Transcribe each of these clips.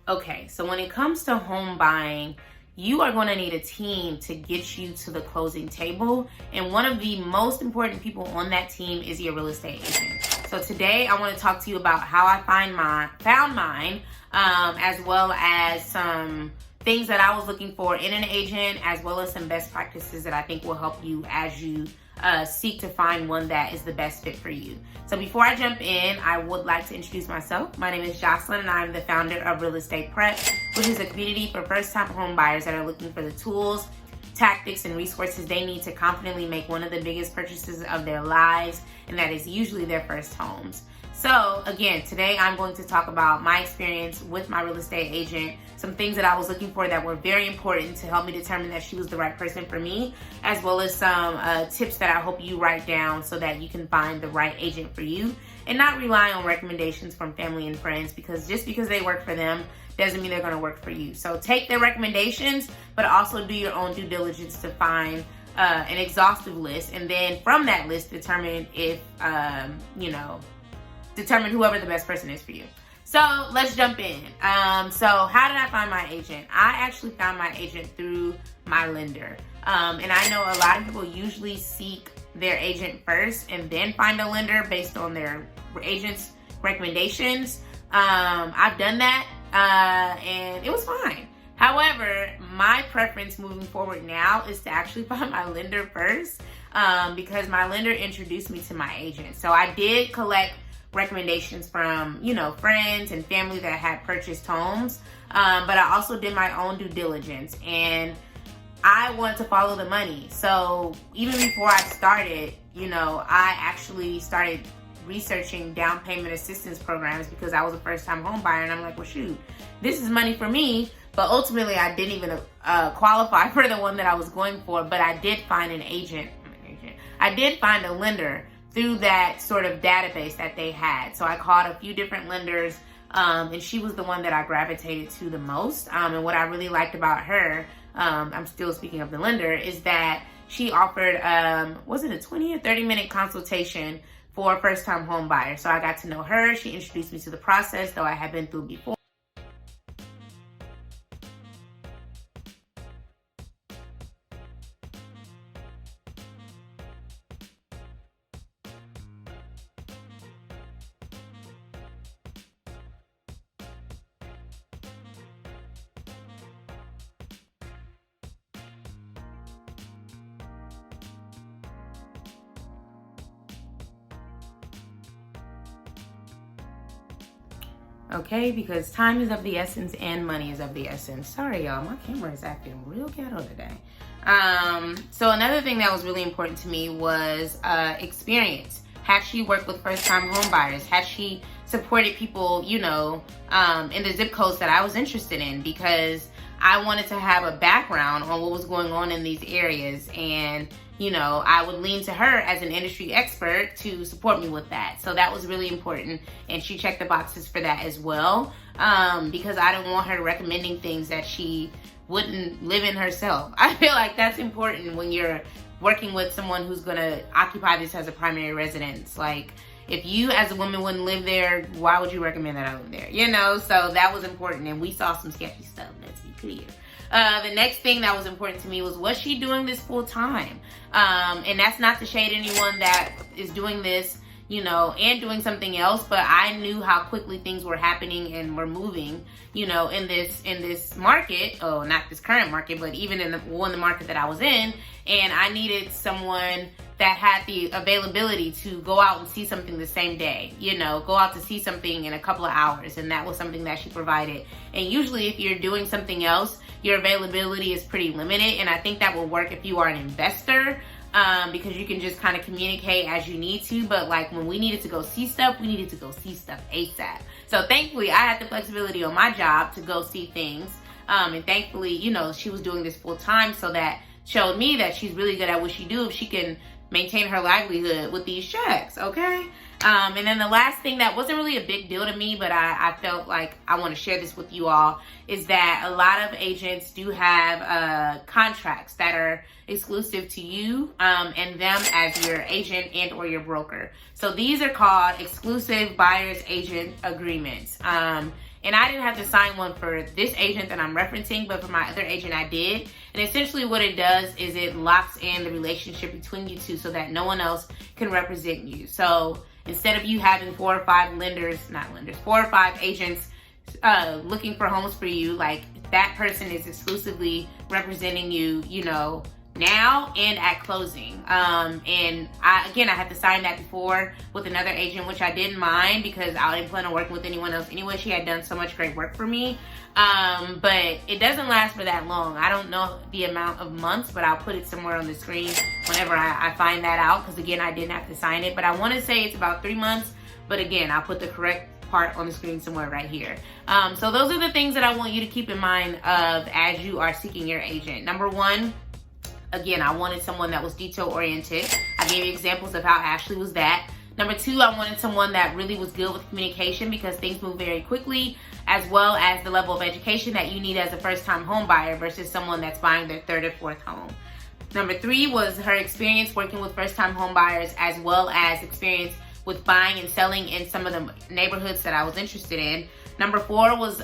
Okay, so when it comes to home buying, you are going to need a team to get you to the closing table. And one of the most important people on that team is your real estate agent. So today I want to talk to you about how I found mine, as well as some things that I was looking for in an agent, as well as some best practices that I think will help you as you seek to find one that is the best fit for you. So before I jump in, I would like to introduce myself. My name is Jocelyn and I'm the founder of Real Estate Prep, which is a community for first-time home buyers that are looking for the tools, tactics, and resources they need to confidently make one of the biggest purchases of their lives, and that is usually their first homes. So again, today I'm going to talk about my experience with my real estate agent, some things that I was looking for that were very important to help me determine that she was the right person for me, as well as some tips that I hope you write down so that you can find the right agent for you and not rely on recommendations from family and friends, because just because they work for them doesn't mean they're going to work for you. So take their recommendations, but also do your own due diligence to find an exhaustive list, and then from that list determine if determine whoever the best person is for you. So let's jump in. So how did I find my agent? I actually found my agent through my lender. And I know a lot of people usually seek their agent first and then find a lender based on their agent's recommendations. I've done that and it was fine. However, my preference moving forward now is to actually find my lender first, because my lender introduced me to my agent. So I did collect recommendations from, friends and family that had purchased homes. But I also did my own due diligence and I wanted to follow the money. So even before I started, I actually started researching down payment assistance programs because I was a first time home buyer, and I'm like, well, shoot, this is money for me. But ultimately I didn't even qualify for the one that I was going for, but I did find an agent. I did find a lender through that sort of database that they had. So I called a few different lenders, and she was the one that I gravitated to the most. And what I really liked about her, I'm still speaking of the lender, is that she offered, was it a 20 or 30 minute consultation for a first time home buyer. So I got to know her. She introduced me to the process, though I had been through before. Okay, because time is of the essence and money is of the essence. Sorry, y'all, my camera is acting real ghetto today. So another thing that was really important to me was experience. Had she worked with first-time home buyers? Had she supported people, in the zip codes that I was interested in? Because I wanted to have a background on what was going on in these areas, and I would lean to her as an industry expert to support me with that. So that was really important, and she checked the boxes for that as well, because I didn't want her recommending things that she wouldn't live in herself. I feel like that's important when you're working with someone who's going to occupy this as a primary residence. Like, if you as a woman wouldn't live there, why would you recommend that I live there? So that was important, and we saw some sketchy stuff, let's be clear. The next thing that was important to me was she doing this full time? And that's not to shade anyone that is doing this, and doing something else, but I knew how quickly things were happening and were moving, in this market. Oh, not this current market, but even in the market that I was in. And I needed someone that had the availability to go out and see something the same day, go out to see something in a couple of hours. And that was something that she provided. And usually if you're doing something else, your availability is pretty limited. And I think that will work if you are an investor, because you can just kind of communicate as you need to. But like when we needed to go see stuff, we needed to go see stuff ASAP. So thankfully I had the flexibility on my job to go see things. And thankfully, she was doing this full time, so that showed me that she's really good at what she do if she can maintain her livelihood with these checks, okay? And then the last thing that wasn't really a big deal to me, but I felt like I want to share this with you all, is that a lot of agents do have contracts that are exclusive to you and them as your agent and or your broker. So these are called exclusive buyer's agent agreements. And I didn't have to sign one for this agent that I'm referencing, but for my other agent I did. And essentially what it does is it locks in the relationship between you two so that no one else can represent you. So instead of you having 4 or 5 4 or 5 agents looking for homes for you, like that person is exclusively representing you, you know, now and at closing. And I had to sign that before with another agent, which I didn't mind because I didn't plan on working with anyone else anyway. She had done so much great work for me. But it doesn't last for that long. I don't know the amount of months, but I'll put it somewhere on the screen whenever I find that out, because again, I didn't have to sign it, but I want to say it's about 3 months. But again, I'll put the correct part on the screen somewhere right here. So those are the things that I want you to keep in mind of as you are seeking your agent. Number 1, again, I wanted someone that was detail oriented. I gave you examples of how Ashley was that. Number 2, I wanted someone that really was good with communication because things move very quickly, as well as the level of education that you need as a first-time home buyer versus someone that's buying their 3rd or 4th home. Number 3 was her experience working with first-time home buyers, as well as experience with buying and selling in some of the neighborhoods that I was interested in. Number 4 was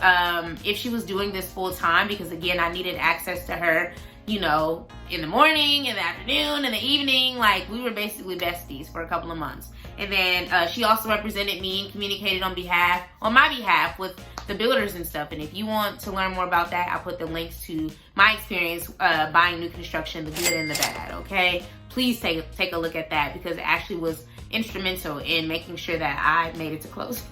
if she was doing this full time, because again, I needed access to her, you know, in the morning, in the afternoon, in the evening. Like, we were basically besties for a couple of months. And then she also represented me and communicated on my behalf with the builders and stuff. And if you want to learn more about that, I'll put the links to my experience buying new construction, the good and the bad, okay? Please take a look at that, because it actually was instrumental in making sure that I made it to closing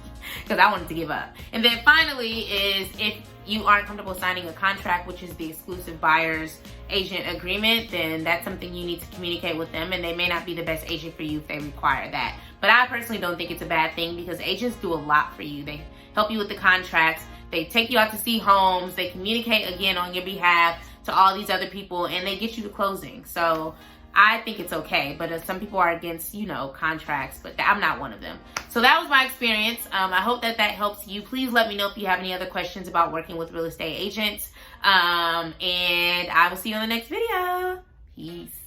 because I wanted to give up. And then finally is if you aren't comfortable signing a contract, which is the exclusive buyer's agent agreement, then that's something you need to communicate with them, and they may not be the best agent for you if they require that. But I personally don't think it's a bad thing, because agents do a lot for you. They help you with the contracts, they take you out to see homes, they communicate again on your behalf to all these other people, and they get you to closing. So I think it's okay, but some people are against, you know, contracts, but I'm not one of them. So that was my experience. I hope that helps you. Please let me know if you have any other questions about working with real estate agents. And I will see you on the next video. Peace.